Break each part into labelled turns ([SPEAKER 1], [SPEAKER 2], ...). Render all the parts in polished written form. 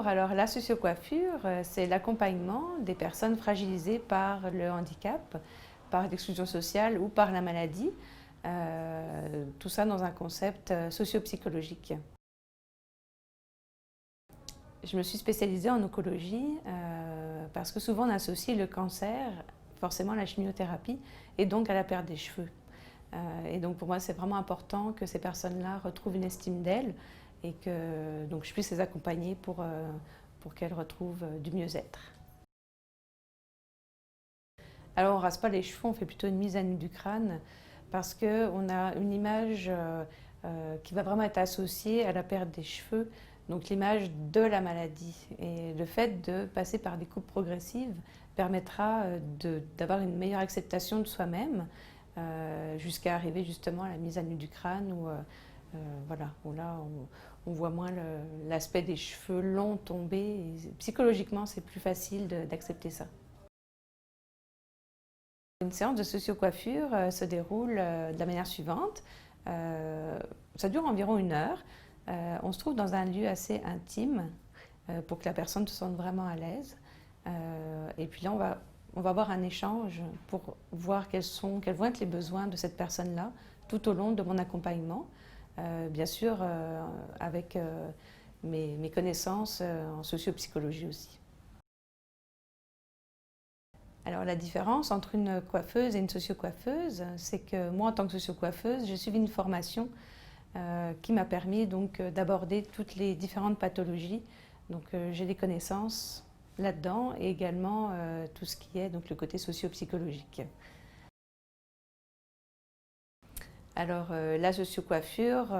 [SPEAKER 1] Alors la sociocoiffure, c'est l'accompagnement des personnes fragilisées par le handicap, par l'exclusion sociale ou par la maladie, tout ça dans un concept socio-psychologique. Je me suis spécialisée en oncologie parce que souvent on associe le cancer forcément à la chimiothérapie et donc à la perte des cheveux. Et donc pour moi c'est vraiment important que ces personnes-là retrouvent une estime d'elles et que donc je puisse les accompagner pour qu'elles retrouvent du mieux-être. Alors on ne rase pas les cheveux, on fait plutôt une mise à nu du crâne parce qu'on a une image qui va vraiment être associée à la perte des cheveux, donc l'image de la maladie. Et le fait de passer par des coupes progressives permettra d'avoir une meilleure acceptation de soi-même jusqu'à arriver justement à la mise à nu du crâne où, voilà, où là on voit moins l'aspect des cheveux longs tombés. Et psychologiquement c'est plus facile d'accepter ça. Une séance de socio-coiffure se déroule de la manière suivante. Ça dure environ 1 heure. On se trouve dans un lieu assez intime pour que la personne se sente vraiment à l'aise. Et puis là, on va avoir un échange pour voir quels vont être les besoins de cette personne-là tout au long de mon accompagnement. Bien sûr, avec mes connaissances en sociopsychologie aussi. Alors la différence entre une coiffeuse et une socio-coiffeuse, c'est que moi en tant que socio-coiffeuse, j'ai suivi une formation qui m'a permis donc d'aborder toutes les différentes pathologies. Donc j'ai des connaissances là-dedans et également tout ce qui est donc le côté socio-psychologique. Alors la socio-coiffure,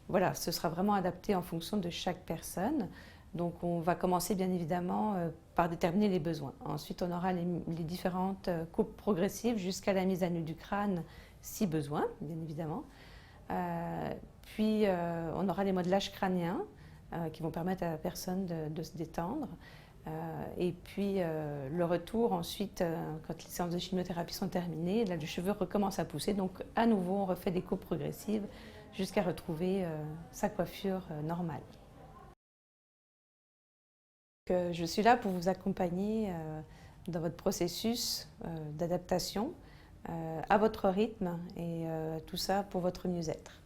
[SPEAKER 1] voilà, ce sera vraiment adapté en fonction de chaque personne. Donc on va commencer bien évidemment par déterminer les besoins. Ensuite on aura les différentes coupes progressives jusqu'à la mise à nu du crâne si besoin, bien évidemment. Puis on aura les modelages crâniens qui vont permettre à la personne de se détendre. Et puis le retour ensuite, quand les séances de chimiothérapie sont terminées, là, le cheveu recommence à pousser. Donc à nouveau on refait des coupes progressives jusqu'à retrouver sa coiffure normale. Je suis là pour vous accompagner dans votre processus d'adaptation à votre rythme et tout ça pour votre mieux-être.